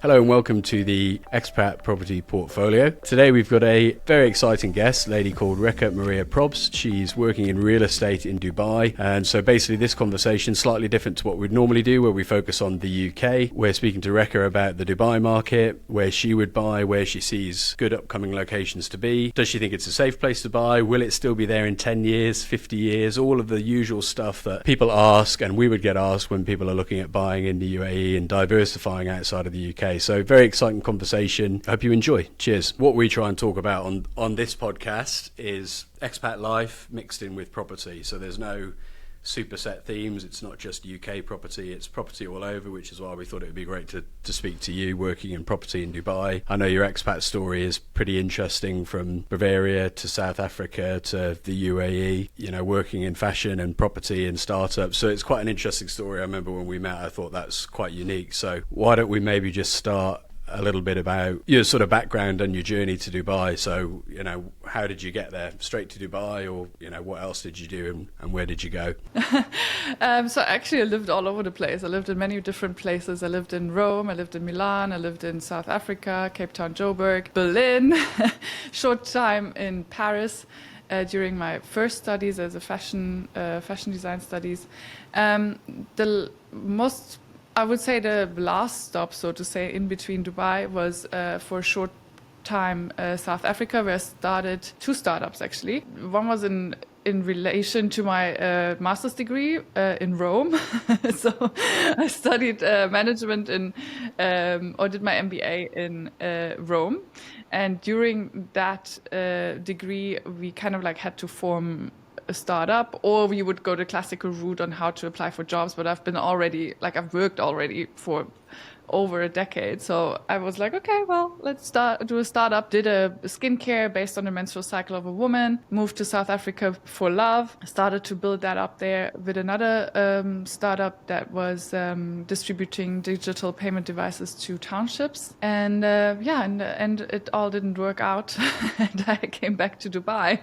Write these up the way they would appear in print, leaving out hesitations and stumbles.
Hello and welcome to the Expat Property Portfolio. Today we've got a very exciting guest, a lady called Reka Maria. She's working in real estate in Dubai, and so basically this conversation is slightly different to what we'd normally do, where we focus on the UK. We're speaking to Reka about the Dubai market, where she would buy, where she sees good upcoming locations to be. Does she think it's a safe place to buy? Will it still be there in 10 years, 50 years? All of the usual stuff that people ask, and we would get asked when people are looking at buying in the UAE and diversifying outside of the UK. So very exciting conversation. I hope you enjoy. Cheers. What we try and talk about on this podcast is expat life mixed in with property. So there's no superset themes. It's not just UK property, it's property all over, which is why we thought it would be great to speak to you working in property in Dubai. I know your expat story is pretty interesting, from Bavaria to South Africa to the UAE, you know, working in fashion and property and startups. So it's quite an interesting story. I remember when we met, I thought that's quite unique. So why don't we maybe just start a little bit about your sort of background and your journey to Dubai. So, you know, how did you get there? Straight to Dubai, or, you know, what else did you do and where did you go? So actually I lived all over the place. I lived in many different places. I lived in Rome, I lived in Milan, I lived in South Africa, Cape Town, Joburg, Berlin, short time in Paris during my first studies as a fashion design studies. I would say the last stop, so to say, in between Dubai was for a short time South Africa, where I started two startups actually. One was in relation to my master's degree in Rome. So I studied management or did my MBA in Rome. And during that degree, we kind of like had to form a startup, or we would go the classical route on how to apply for jobs. But I've worked already for over a decade. So I was like, okay, well, let's do a startup. Did a skincare based on the menstrual cycle of a woman, moved to South Africa for love, started to build that up there with another startup that was distributing digital payment devices to townships. And and it all didn't work out. And I came back to Dubai,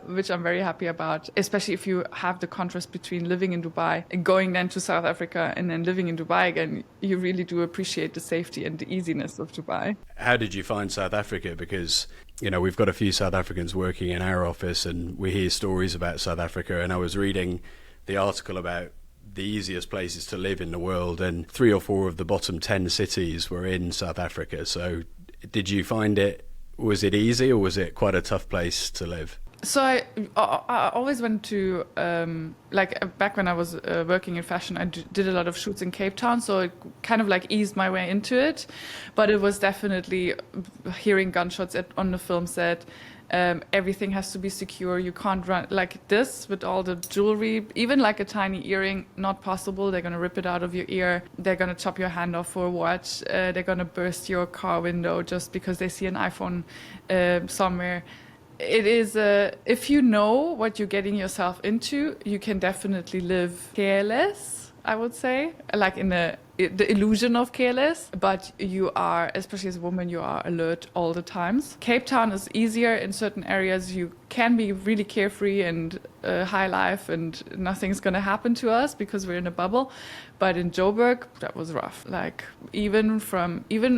which I'm very happy about, especially if you have the contrast between living in Dubai and going then to South Africa and then living in Dubai again. You really do appreciate the safety and the easiness of Dubai. How did you find South Africa? Because, you know, we've got a few South Africans working in our office and we hear stories about South Africa. And I was reading the article about the easiest places to live in the world, and 3 or 4 of the bottom 10 cities were in South Africa. So did you find was it easy, or was it quite a tough place to live? So I always went to, back when I was working in fashion, I did a lot of shoots in Cape Town, so it kind of like eased my way into it. But it was definitely hearing gunshots on the film set. Everything has to be secure. You can't run like this with all the jewelry, even like a tiny earring, not possible. They're going to rip it out of your ear. They're going to chop your hand off for a watch. They're going to burst your car window just because they see an iPhone somewhere. It is, if you know what you're getting yourself into, you can definitely live careless, I would say, like in the illusion of careless, but you are, especially as a woman, you are alert all the times. Cape Town is easier in certain areas. You can be really carefree and high life and nothing's going to happen to us because we're in a bubble. But in Joburg, that was rough. Like even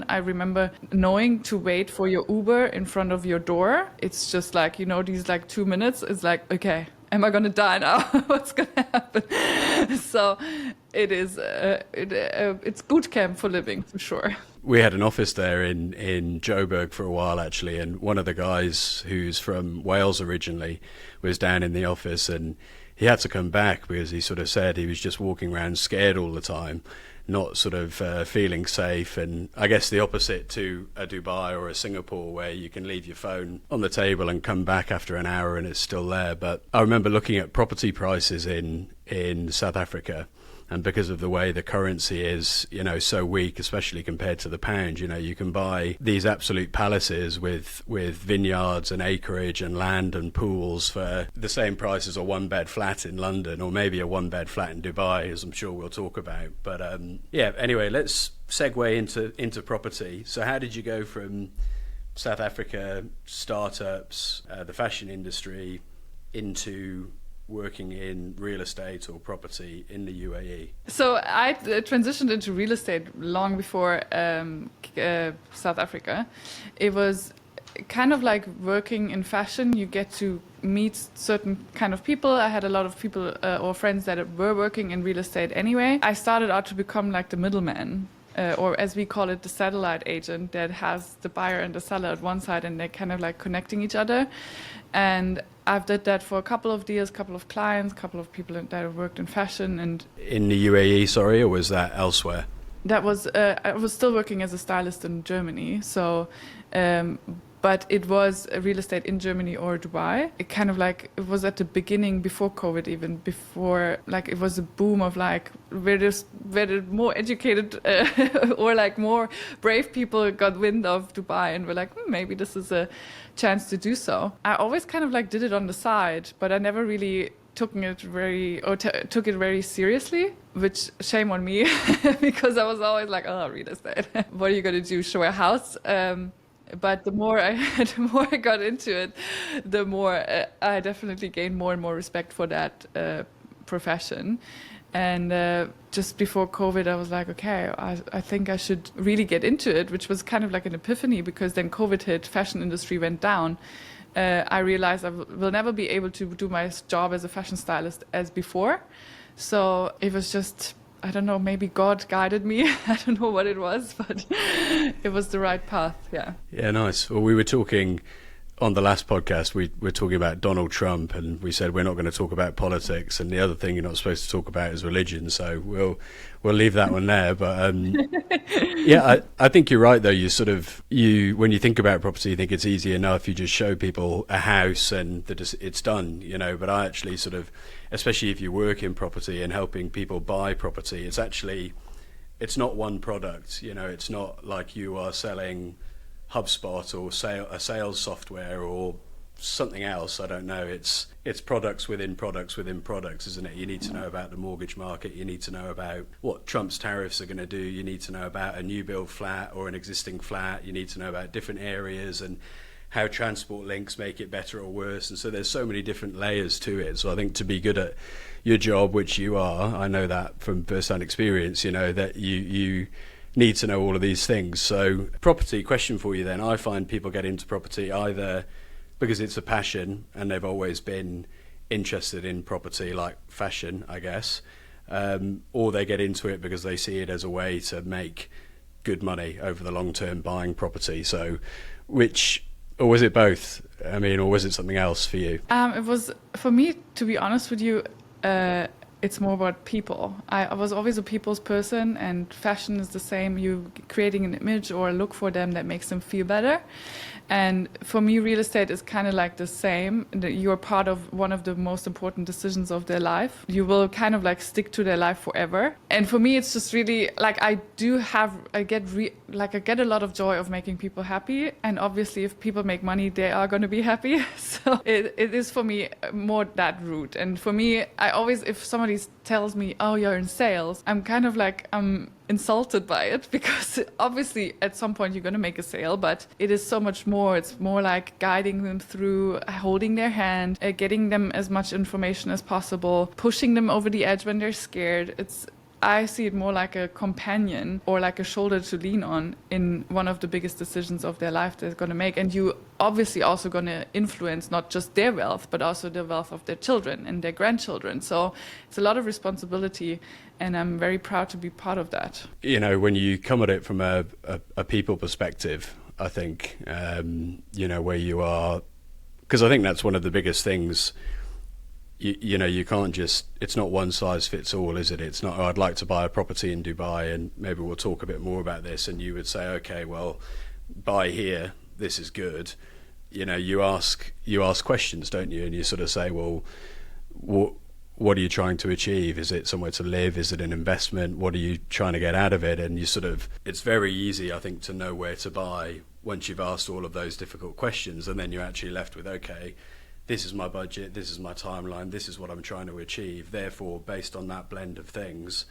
I remember knowing to wait for your Uber in front of your door. It's just like, you know, these like 2 minutes is like, okay, am I going to die now? What's going to happen? So it is, it's boot camp for living, for sure. We had an office there in Joburg for a while, actually, and one of the guys who's from Wales originally was down in the office, and he had to come back because he sort of said he was just walking around scared all the time, not sort of feeling safe. And I guess the opposite to a Dubai or a Singapore, where you can leave your phone on the table and come back after an hour and it's still there. But I remember looking at property prices in South Africa, and because of the way the currency is, you know, so weak, especially compared to the pound, you know, you can buy these absolute palaces with vineyards and acreage and land and pools for the same price as a 1-bed flat in London, or maybe a 1-bed flat in Dubai, as I'm sure we'll talk about. But anyway, let's segue into property. So how did you go from South Africa, startups, the fashion industry, into working in real estate or property in the UAE? So I transitioned into real estate long before South Africa. It was kind of like working in fashion. You get to meet certain kind of people. I had a lot of people or friends that were working in real estate anyway. I started out to become like the middleman. Or as we call it, the satellite agent that has the buyer and the seller at one side, and they're kind of like connecting each other. And I've did that for a couple of years, couple of clients, couple of people that have worked in fashion. And in the UAE, sorry, or was that elsewhere? that was I was still working as a stylist in Germany. So but it was real estate in Germany or Dubai. It kind of like, it was at the beginning before COVID, even before, like it was a boom of like where the more educated or like more brave people got wind of Dubai and were like, maybe this is a chance to do so. I always kind of like did it on the side, but I never really took it very seriously, which shame on me because I was always like, oh, real estate. What are you going to do? Show a house? But the more I got into it, the more I definitely gained more and more respect for that profession. And just before COVID, I was like, okay, I think I should really get into it, which was kind of like an epiphany because then COVID hit, fashion industry went down. I realized I will never be able to do my job as a fashion stylist as before. So it was just, I don't know, maybe God guided me. I don't know what it was, but it was the right path, yeah. Yeah, nice. Well, we were talking on the last podcast, we were talking about Donald Trump, and we said we're not going to talk about politics, and the other thing you're not supposed to talk about is religion, so we'll leave that one there. But yeah, I think you're right, though. When you think about property, you think it's easy enough. You just show people a house and it's done, But I actually especially if you work in property and helping people buy property, it's not one product, It's not like you are selling HubSpot or a sales software or something else. I don't know. It's products within products within products, isn't it? You need to know about the mortgage market. You need to know about what Trump's tariffs are going to do. You need to know about a new build flat or an existing flat. You need to know about different areas and how transport links make it better or worse. And so there's so many different layers to it. So I think to be good at your job, which you are, I know that from first-hand experience, that you need to know all of these things. So property, question for you then. I find people get into property either because it's a passion and they've always been interested in property, like fashion, I guess, or they get into it because they see it as a way to make good money over the long term buying property. So or was it both? Or was it something else for you? It was, for me, to be honest with you, it's more about people. I was always a people's person, and fashion is the same. You creating an image or a look for them that makes them feel better. And for me, real estate is kind of like the same. You're part of one of the most important decisions of their life. You will kind of like stick to their life forever. And for me, it's just really like I get a lot of joy of making people happy. And obviously, if people make money, they are going to be happy. So it is for me more that route. And for me, I always, if somebody tells me, "Oh, you're in sales," I'm kind of like insulted by it, because obviously at some point you're going to make a sale, but it is so much more. It's more like guiding them through, holding their hand, getting them as much information as possible, pushing them over the edge when they're scared. I see it more like a companion or like a shoulder to lean on in one of the biggest decisions of their life they're going to make. And you obviously also going to influence not just their wealth, but also the wealth of their children and their grandchildren. So it's a lot of responsibility, and I'm very proud to be part of that. When you come at it from a people perspective, I think, where you are, because I think that's one of the biggest things. You can't just, it's not one size fits all, is it? It's not, I'd like to buy a property in Dubai and maybe we'll talk a bit more about this, and you would say, okay, well, buy here, this is good. You ask questions, don't you? And you sort of say, well, what are you trying to achieve? Is it somewhere to live? Is it an investment? What are you trying to get out of it? And it's very easy, I think, to know where to buy once you've asked all of those difficult questions, and then you're actually left with, okay, this is my budget, this is my timeline, this is what I'm trying to achieve. Therefore, based on that blend of things,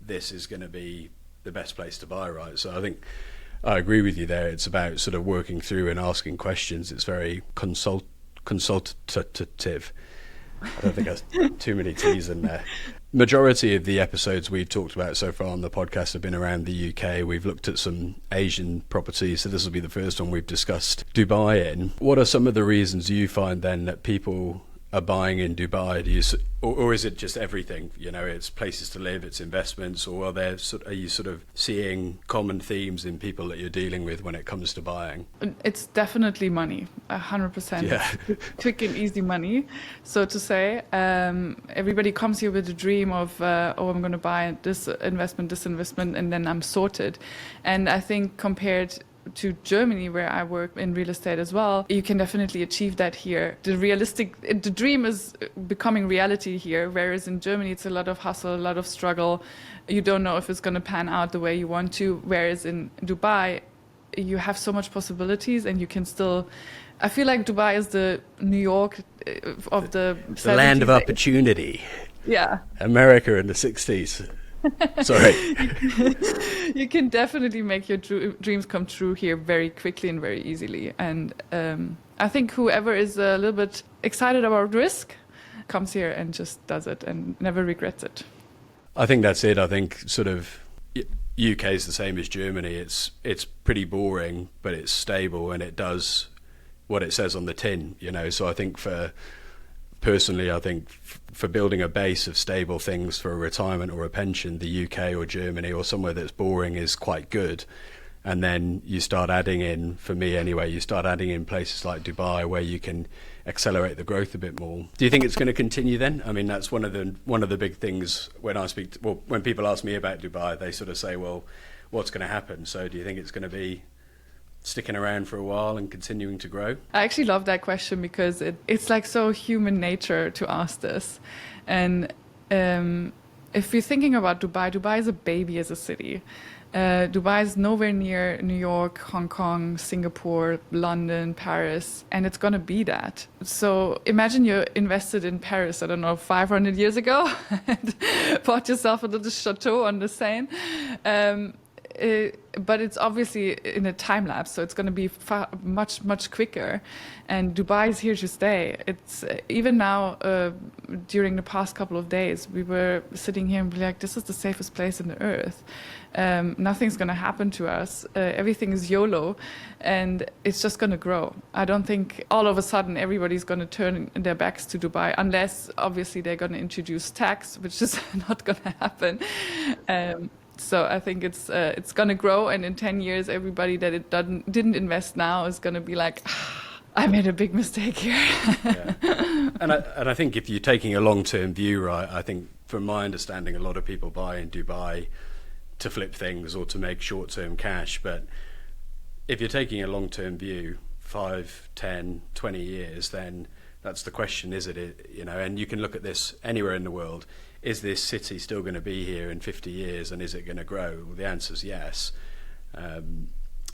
this is going to be the best place to buy, right? So I think I agree with you there. It's about sort of working through and asking questions. It's very consultative. I don't think there's too many T's in there. Majority of the episodes we've talked about so far on the podcast have been around the UK. We've looked at some Asian properties, so this will be the first one we've discussed Dubai in. What are some of the reasons you find then that people are buying in Dubai? Or is it just everything? You know, it's places to live, it's investments, or are you sort of seeing common themes in people that you're dealing with when it comes to buying? It's definitely money, 100%. Yeah. Quick and easy money, so to say. Everybody comes here with a dream of, I'm going to buy this investment, and then I'm sorted. And I think compared to Germany, where I work in real estate as well, you can definitely achieve that here. The dream is becoming reality here, whereas in Germany it's a lot of hustle, a lot of struggle. You don't know if it's going to pan out the way you want to, whereas in Dubai you have so much possibilities, and you can still, I feel like Dubai is the New York of the 70s, the land of opportunity. Yeah. America in the 60s. Sorry. You can definitely make your dreams come true here very quickly and very easily. And I think whoever is a little bit excited about risk comes here and just does it and never regrets it. I think that's it. I think sort of UK is the same as Germany. It's pretty boring, but it's stable and it does what it says on the tin, you know. So I think personally, I think for building a base of stable things for a retirement or a pension, the UK or Germany or somewhere that's boring is quite good. And then you start adding in, for me anyway, you start adding in places like Dubai where you can accelerate the growth a bit more. Do you think it's going to continue then? I mean, that's one of the big things when when people ask me about Dubai, they sort of say, well, what's going to happen? So do you think it's going to be sticking around for a while and continuing to grow? I actually love that question because it's like so human nature to ask this. And if you're thinking about Dubai is a baby as a city. Dubai is nowhere near New York, Hong Kong, Singapore, London, Paris, and it's going to be that. So imagine you're invested in Paris, I don't know, 500 years ago, and bought yourself a little chateau on the Seine. But it's obviously in a time lapse, so it's going to be much quicker. And Dubai is here to stay. It's even now, during the past couple of days, we were sitting here and be like, this is the safest place on the earth. Nothing's going to happen to us. Everything is YOLO, and it's just going to grow. I don't think all of a sudden everybody's going to turn their backs to Dubai, unless obviously they're going to introduce tax, which is not going to happen. So I think it's going to grow, and in 10 years, everybody that didn't invest now is going to be like, I made a big mistake here. Yeah. And I think if you're taking a long-term view, right, I think from my understanding, a lot of people buy in Dubai to flip things or to make short-term cash. But if you're taking a long-term view, 5, 10, 20 years, then that's the question, is it? You know, and you can look at this anywhere in the world. Is this city still going to be here in 50 years, and is it going to grow? Well, the answer is yes.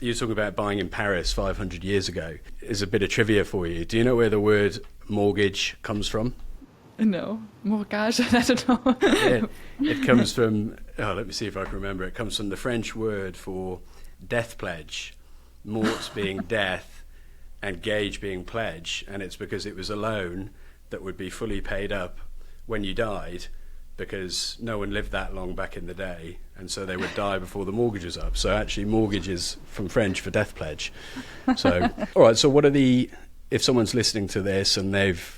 You were talking about buying in Paris 500 years ago. Is a bit of trivia for you. Do you know where the word mortgage comes from? No, mortgage, I don't know. Yeah, it comes from, let me see if I can remember. It comes from the French word for death pledge, mort being death and gage being pledge, and it's because it was a loan that would be fully paid up when you died, because no one lived that long back in the day, and so they would die before the mortgage was up. So actually mortgage is from French for death pledge. So, all right, so if someone's listening to this and they've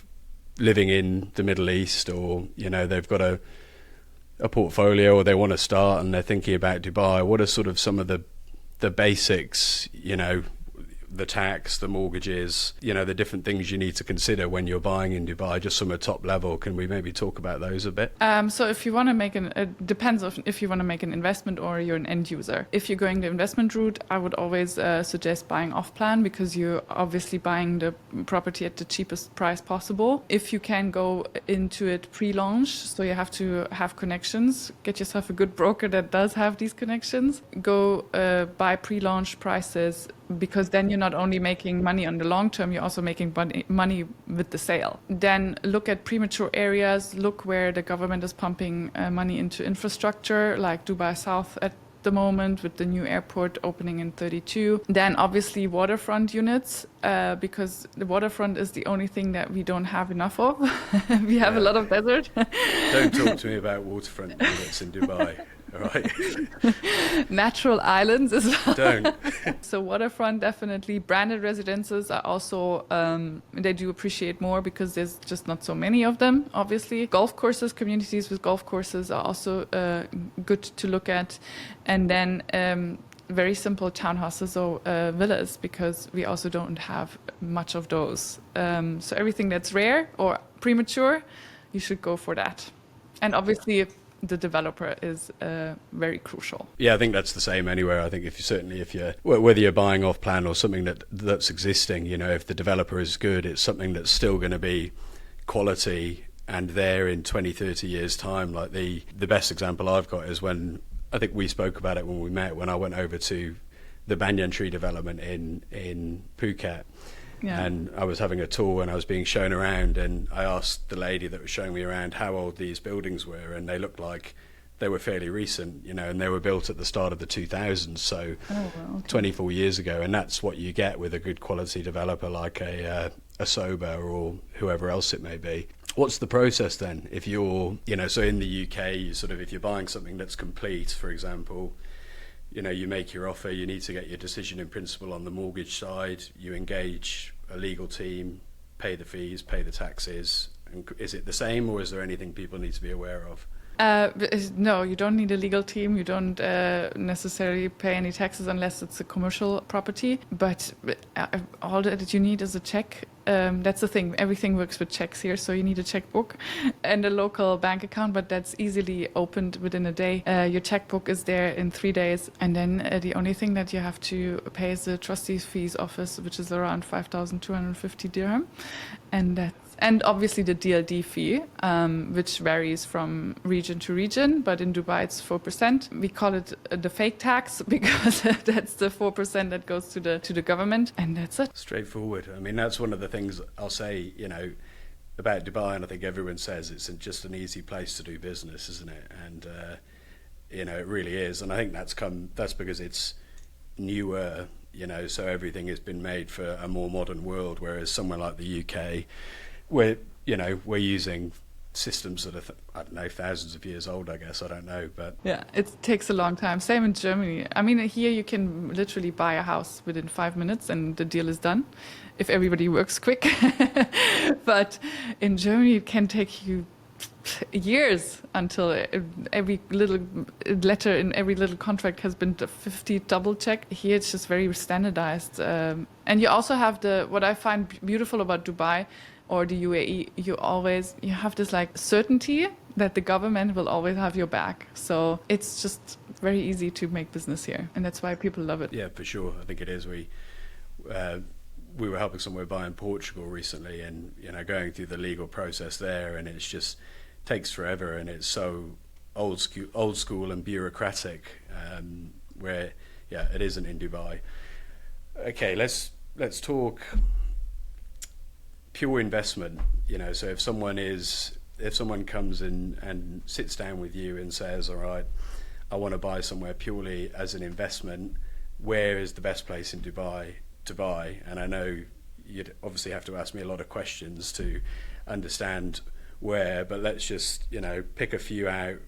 living in the Middle East, or, you know, they've got a portfolio, or they want to start and they're thinking about Dubai, what are sort of some of the basics, you know, the tax, the mortgages, you know, the different things you need to consider when you're buying in Dubai, just from a top level? Can we maybe talk about those a bit? So if you want to make it depends on if you want to make an investment or you're an end user. If you're going the investment route, I would always suggest buying off plan, because you're obviously buying the property at the cheapest price possible. If you can go into it pre-launch, so you have to have connections, get yourself a good broker that does have these connections, go buy pre-launch prices, because then you're not only making money on the long term, you're also making money with the sale. Then look at premature areas, look where the government is pumping money into infrastructure, like Dubai South the moment with the new airport opening in 32. Then obviously waterfront units, because the waterfront is the only thing that we don't have enough of. We have a lot of desert. Don't talk to me about waterfront units in Dubai. All right. Natural islands as well. Don't. So waterfront, definitely. Branded residences are also, they do appreciate more because there's just not so many of them, obviously. Golf courses, communities with golf courses are also good to look at. And then very simple townhouses or villas, because we also don't have much of those. So everything that's rare or premature, you should go for that. And obviously, the developer is very crucial. Yeah, I think that's the same anywhere. I think if you're whether you're buying off plan or something that's existing, if the developer is good, it's something that's still going to be quality and there in 20, 30 years time. Like the best example I've got is when, I think we spoke about it when we met, when I went over to the banyan tree development in Phuket. Yeah. And I was having a tour and I was being shown around, and I asked the lady that was showing me around how old these buildings were, and they looked like they were fairly recent, and they were built at the start of the 2000s, so 24 years ago. And that's what you get with a good quality developer like a Soba or whoever else it may be. What's the process then? If you're, so in the UK, if you're buying something that's complete, for example, you make your offer, you need to get your decision in principle on the mortgage side, you engage a legal team, pay the fees, pay the taxes. And is it the same, or is there anything people need to be aware of? No, you don't need a legal team. You don't necessarily pay any taxes unless it's a commercial property. But all that you need is a check. That's the thing. Everything works with checks here. So you need a checkbook and a local bank account, but that's easily opened within a day. Your checkbook is there in 3 days. And then the only thing that you have to pay is the trustees fees office, which is around 5,250 dirham. And obviously the DLD fee, which varies from region to region, but in Dubai it's 4%. We call it the fake tax because that's the 4% that goes to the government, and that's it. Straightforward. I mean, that's one of the things I'll say, about Dubai, and I think everyone says it's just an easy place to do business, isn't it? And it really is. And I think that's because it's newer, so everything has been made for a more modern world, whereas somewhere like the UK, we're using systems that are, thousands of years old, I guess. I don't know, but... Yeah, it takes a long time. Same in Germany. I mean, here you can literally buy a house within 5 minutes and the deal is done, if everybody works quick. But in Germany, it can take you years until every little letter in every little contract has been 50 double checked. Here it's just very standardized. And you also have what I find beautiful about Dubai or the UAE, you have this certainty that the government will always have your back. So it's just very easy to make business here. And that's why people love it. Yeah, for sure. I think it is. We were helping someone buy in Portugal recently, and going through the legal process there, and it's just takes forever, and it's so old school and bureaucratic, where it isn't in Dubai. Okay, let's talk pure investment. So if someone comes in and sits down with you and says, all right, I want to buy somewhere purely as an investment, where is the best place in Dubai to buy? And I know you'd obviously have to ask me a lot of questions to understand where, but let's just pick a few out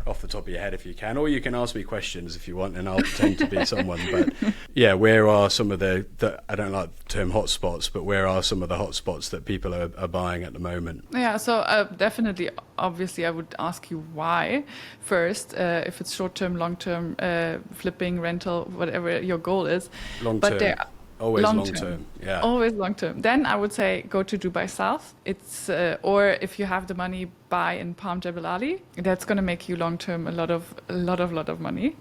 off the top of your head if you can, or you can ask me questions if you want and I'll pretend to be someone. But where are some of the I don't like the term hotspots, but where are some of the hotspots that people are buying at the moment? So definitely, obviously I would ask you why first, if it's short-term, long-term, flipping, rental, whatever your goal is. Long-term. Always long-term. Yeah. Always long-term. Then I would say go to Dubai South. It's or if you have the money, buy in Palm Jebel Ali. That's going to make you long-term a lot of money.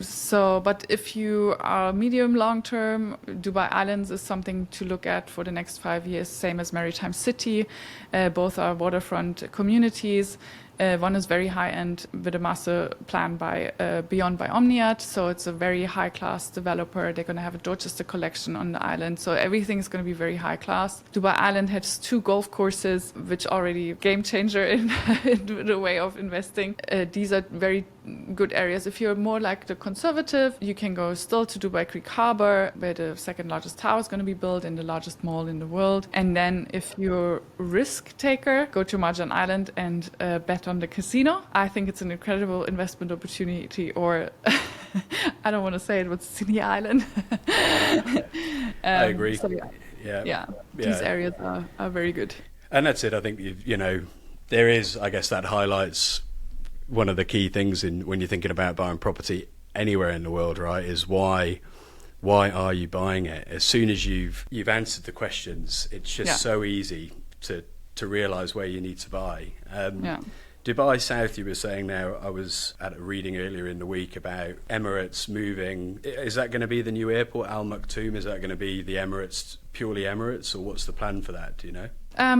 So, but if you are medium long-term, Dubai Islands is something to look at for the next 5 years. Same as Maritime City. Both are waterfront communities. One is very high end with a master plan by Beyond by Omniat. So it's a very high class developer. They're going to have a Dorchester collection on the island. So everything is going to be very high class. Dubai Island has 2 golf courses, which already game changer in the way of investing. These are very good areas. If you're more like the conservative, you can go still to Dubai Creek Harbor, where the second largest tower is going to be built and the largest mall in the world. And then if you're risk taker, go to Marjan Island and bet on the casino. I think it's an incredible investment opportunity, or I don't want to say it, but Sydney Island. I agree. So these areas are very good. And that's it. I think, there is, I guess that highlights one of the key things when you're thinking about buying property anywhere in the world, right, is why are you buying it? As soon as you've answered the questions, it's just so easy to realize where you need to buy. Dubai South, you were saying now, I was at a reading earlier in the week about Emirates moving. Is that going to be the new airport, Al Maktoum? Is that going to be the Emirates, purely Emirates, or what's the plan for that? Do you know?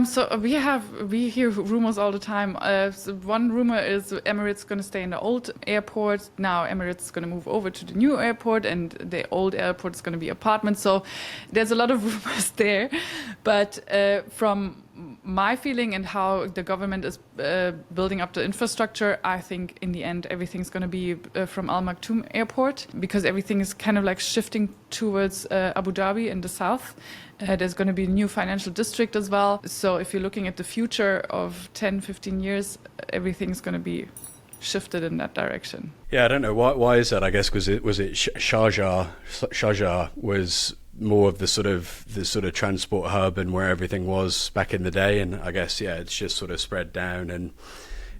So we hear rumors all the time. So one rumor is Emirates going to stay in the old airport. Now Emirates is going to move over to the new airport, and the old airport is going to be apartments. So there's a lot of rumors there. But from my feeling and how the government is building up the infrastructure, I think in the end everything's going to be from Al Maktoum Airport, because everything is kind of like shifting towards Abu Dhabi in the south. There's going to be a new financial district as well. So if you're looking at the future of 10, 15 years, everything's going to be shifted in that direction. Yeah, I don't know. Why is that? I guess was it Sharjah? Sharjah was more of the sort of transport hub and where everything was back in the day. And I guess, it's just sort of spread down, and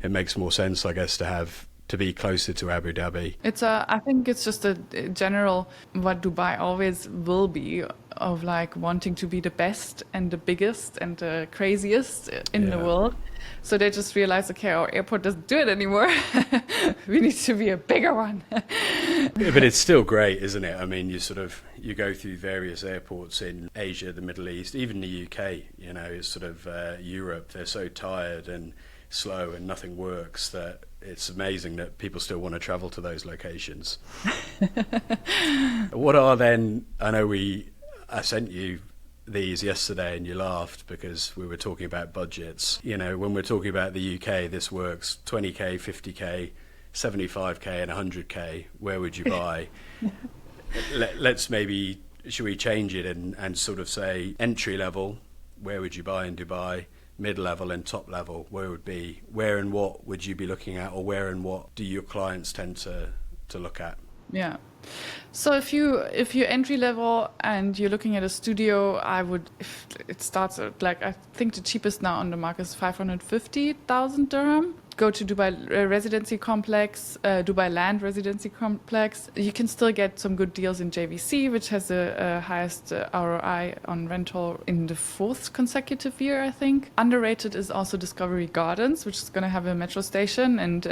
it makes more sense, I guess, to be closer to Abu Dhabi. I think it's just a general what Dubai always will be, of like wanting to be the best and the biggest and the craziest in the world. So they just realized, okay, our airport doesn't do it anymore. We need to be a bigger one. But it's still great, isn't it? I mean, you go through various airports in Asia, the Middle East, even the UK, it's sort of Europe. They're so tired and slow and nothing works that it's amazing that people still want to travel to those locations. What are then, I sent you these yesterday and you laughed because we were talking about budgets. When we're talking about the UK, this works 20k, 50k, 75k and 100k. Where would you buy? Should we change it and sort of say entry level, where would you buy in Dubai? Mid-level and top level, where and what would you be looking at, or where and what do your clients tend to look at? Yeah. So if you entry level and you're looking at a studio, it starts at, like, I think the cheapest now on the market is 550,000 dirham. Go to Dubai Residency Complex, Dubai Land Residency Complex. You can still get some good deals in JVC, which has the highest ROI on rental in the 4th consecutive year, I think. Underrated is also Discovery Gardens, which is going to have a metro station, and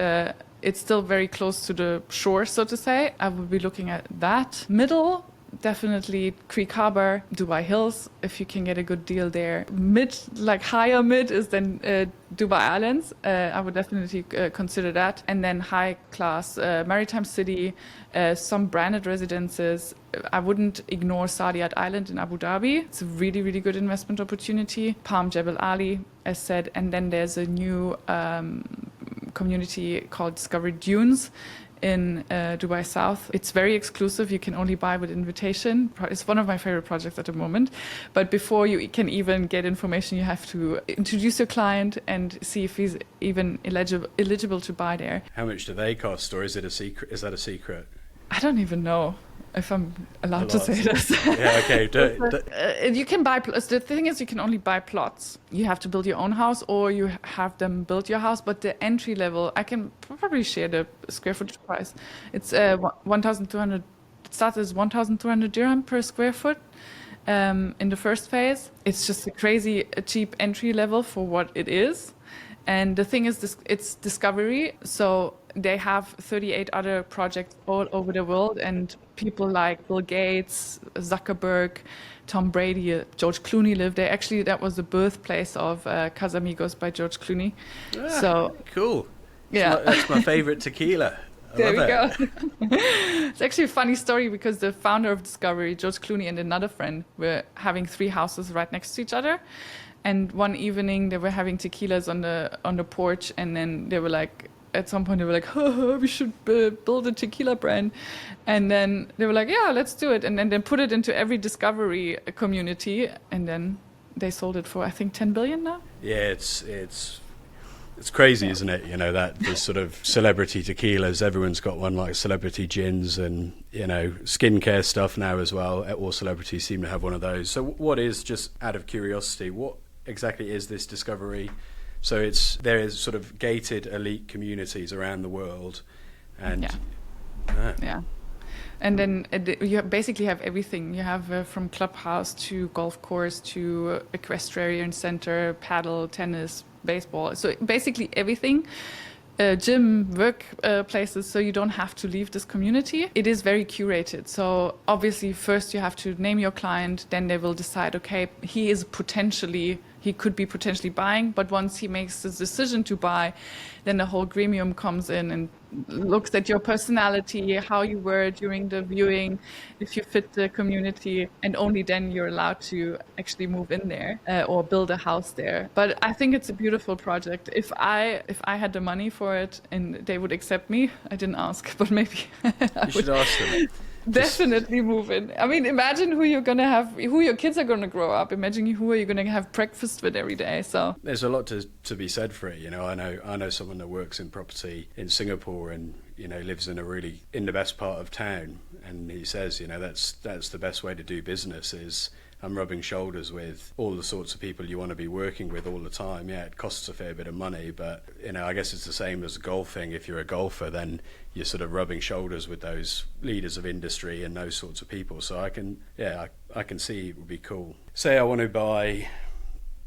it's still very close to the shore, so to say. I would be looking at that. Middle, definitely Creek Harbor, Dubai Hills, if you can get a good deal there. Higher mid is then Dubai Islands. I would definitely consider that. And then high class Maritime City, some branded residences. I wouldn't ignore Saadiyat Island in Abu Dhabi. It's a really, really good investment opportunity. Palm Jebel Ali, as said. And then there's a new community called Discovery Dunes in Dubai South. It's very exclusive. You can only buy with invitation. It's one of my favorite projects at the moment. But before you can even get information, you have to introduce your client and see if he's even eligible to buy there. How much do they cost, or is it a secret? Is that a secret? I don't even know if I'm allowed to say this. Yeah, okay. You can buy plots. The thing is, you can only buy plots. You have to build your own house, or you have them build your house. But the entry level, I can probably share the square footage price. It's 1,200. It starts as 1,200 dirham per square foot. In the first phase, it's just a crazy cheap entry level for what it is. And the thing is, it's Discovery, so they have 38 other projects all over the world, and people like Bill Gates, Zuckerberg, Tom Brady, George Clooney live there. Actually, that was the birthplace of Casamigos by George Clooney. So cool. Yeah. That's my favorite tequila. I There love we it. go. It's actually a funny story because the founder of Discovery, George Clooney, and another friend were having 3 houses right next to each other. And one evening they were having tequilas on the porch, and then they were like, at some point they were like, we should build a tequila brand. And then they were like, yeah, let's do it. And then they put it into every Discovery community, and then they sold it for, I think, 10 billion now. Yeah, it's crazy, isn't it? You know, that the sort of celebrity tequilas, everyone's got one, like celebrity gins and, you know, skincare stuff now as well. All celebrities seem to have one of those. So what is, just out of curiosity, what exactly is this Discovery? So there is sort of gated elite communities around the world. And Yeah. And then you basically have everything. You have from clubhouse to golf course to equestrian center, paddle, tennis, baseball. So basically everything. Gym, work places, so you don't have to leave this community. It is very curated. So obviously first you have to name your client, then they will decide, okay, he could be potentially buying, but once he makes the decision to buy, then the whole gremium comes in and looks at your personality, how you were during the viewing, if you fit the community, and only then you're allowed to actually move in there or build a house there. But I think it's a beautiful project. If I had the money for it and they would accept me, I didn't ask, but maybe you should ask them. Definitely move in. I mean, imagine who your kids are gonna grow up. Imagine who are you gonna have breakfast with every day. So there's a lot to be said for it. You know, I know someone that works in property in Singapore and, you know, lives in the best part of town, and he says, you know, that's the best way to do business is I'm rubbing shoulders with all the sorts of people you want to be working with all the time. Yeah, it costs a fair bit of money, but, you know, I guess it's the same as golfing. If you're a golfer, then you're sort of rubbing shoulders with those leaders of industry and those sorts of people. So I can see it would be cool. Say I want to buy,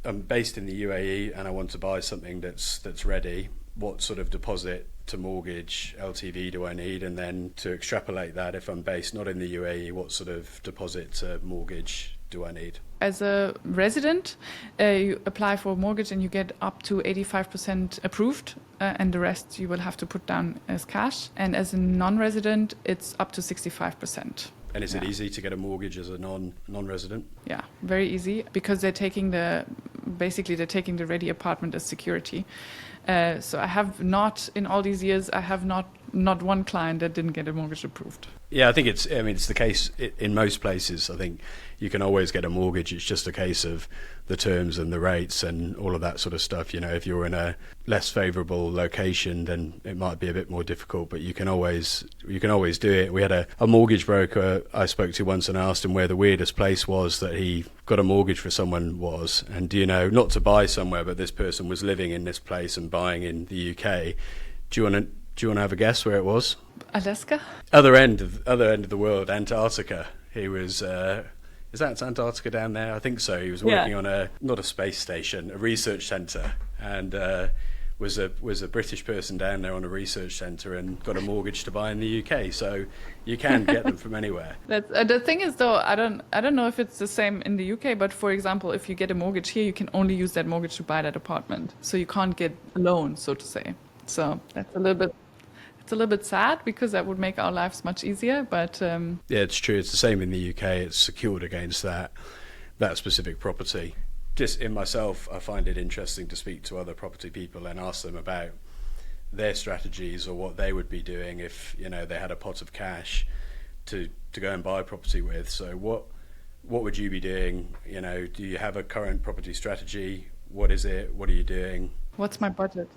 I'm based in the UAE and I want to buy something that's ready. What sort of deposit to mortgage LTV do I need? And then to extrapolate that, if I'm based not in the UAE, what sort of deposit to mortgage do I need? As a resident, you apply for a mortgage and you get up to 85% approved, and the rest you will have to put down as cash. And as a non-resident, it's up to 65%. And is it easy to get a mortgage as a non-resident? Yeah, very easy, because they're taking the ready apartment as security. So I have not, in all these years, I have not one client that didn't get a mortgage approved. Yeah, I think it's the case in most places. I think you can always get a mortgage. It's just a case of the terms and the rates and all of that sort of stuff. You know, if you're in a less favourable location, then it might be a bit more difficult, but you can always do it. We had a mortgage broker I spoke to once and asked him where the weirdest place was that he got a mortgage for someone was. And, you know, not to buy somewhere, but this person was living in this place and buying in the UK. Do you want to have a guess where it was? Alaska? Other end of the world, Antarctica. He was is that Antarctica down there? I think so. He was working on not a space station, a research centre, and was a British person down there on a research centre and got a mortgage to buy in the UK. So you can get them from anywhere. The thing is, though, I don't know if it's the same in the UK, but for example, if you get a mortgage here, you can only use that mortgage to buy that apartment. So you can't get a loan, so to say. So that's a little bit sad, because that would make our lives much easier. But yeah, it's true. It's the same in the UK. It's secured against that specific property. Just in myself, I find it interesting to speak to other property people and ask them about their strategies or what they would be doing if, you know, they had a pot of cash to go and buy property with. So what would you be doing? You know, do you have a current property strategy? What is it? What are you doing? What's my budget?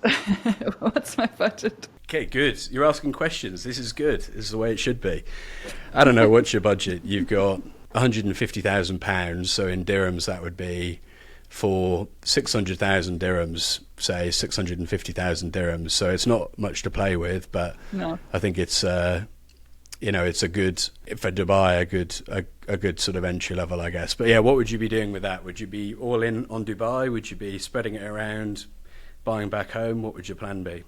What's my budget? Okay, good. You're asking questions. This is good. This is the way it should be. I don't know, what's your budget? You've got £150,000, so in dirhams that would be, for 600,000 dirhams, say 650,000 dirhams. So it's not much to play with, but no. I think it's it's a good, for Dubai, a good sort of entry level, I guess. But yeah, what would you be doing with that? Would you be all in on Dubai? Would you be spreading it around, buying back home? What would your plan be?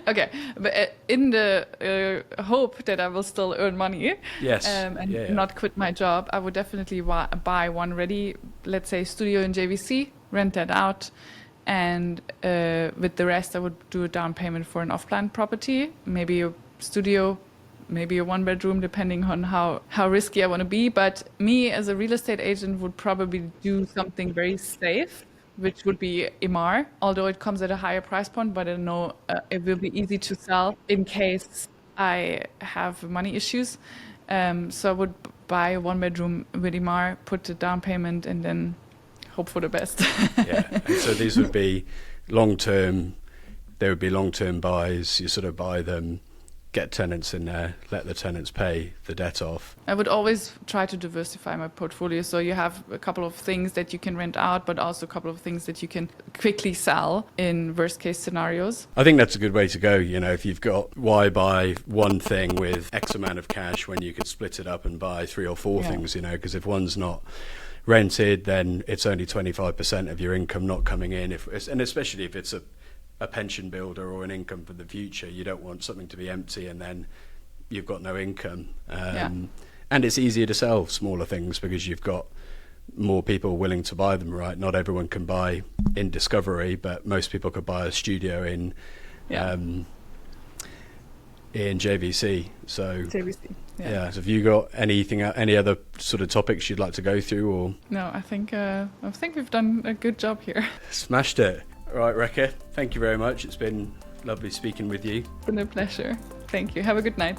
Okay, but in the hope that I will still earn money, yes, and not quit my job, I would definitely buy one ready, let's say, studio in JVC, rent that out, And with the rest, I would do a down payment for an off-plan property, maybe a studio, maybe a one-bedroom, depending on how risky I want to be. But me as a real estate agent would probably do something very safe, which would be Imar, although it comes at a higher price point, but I know it will be easy to sell in case I have money issues. So I would buy a one-bedroom with Imar, put the down payment, and then hope for the best. Yeah, and so these would be long-term, there would be long-term buys. You sort of buy them, get tenants in there, let the tenants pay the debt off. I would always try to diversify my portfolio. So you have a couple of things that you can rent out, but also a couple of things that you can quickly sell in worst case scenarios. I think that's a good way to go. You know, if you've got, why buy one thing with X amount of cash when you could split it up and buy 3 or 4 things, you know, because if one's not rented, then it's only 25% of your income not coming in. And especially if it's a pension builder or an income for the future, you don't want something to be empty and then you've got no income. And it's easier to sell smaller things because you've got more people willing to buy them, right? Not everyone can buy in Discovery, but most people could buy a studio in JVC. So JVC. So have you got any other sort of topics you'd like to go through? Or no, I think we've done a good job here. Smashed it. All right, Reka, thank you very much. It's been lovely speaking with you. It's been a pleasure. Thank you. Have a good night.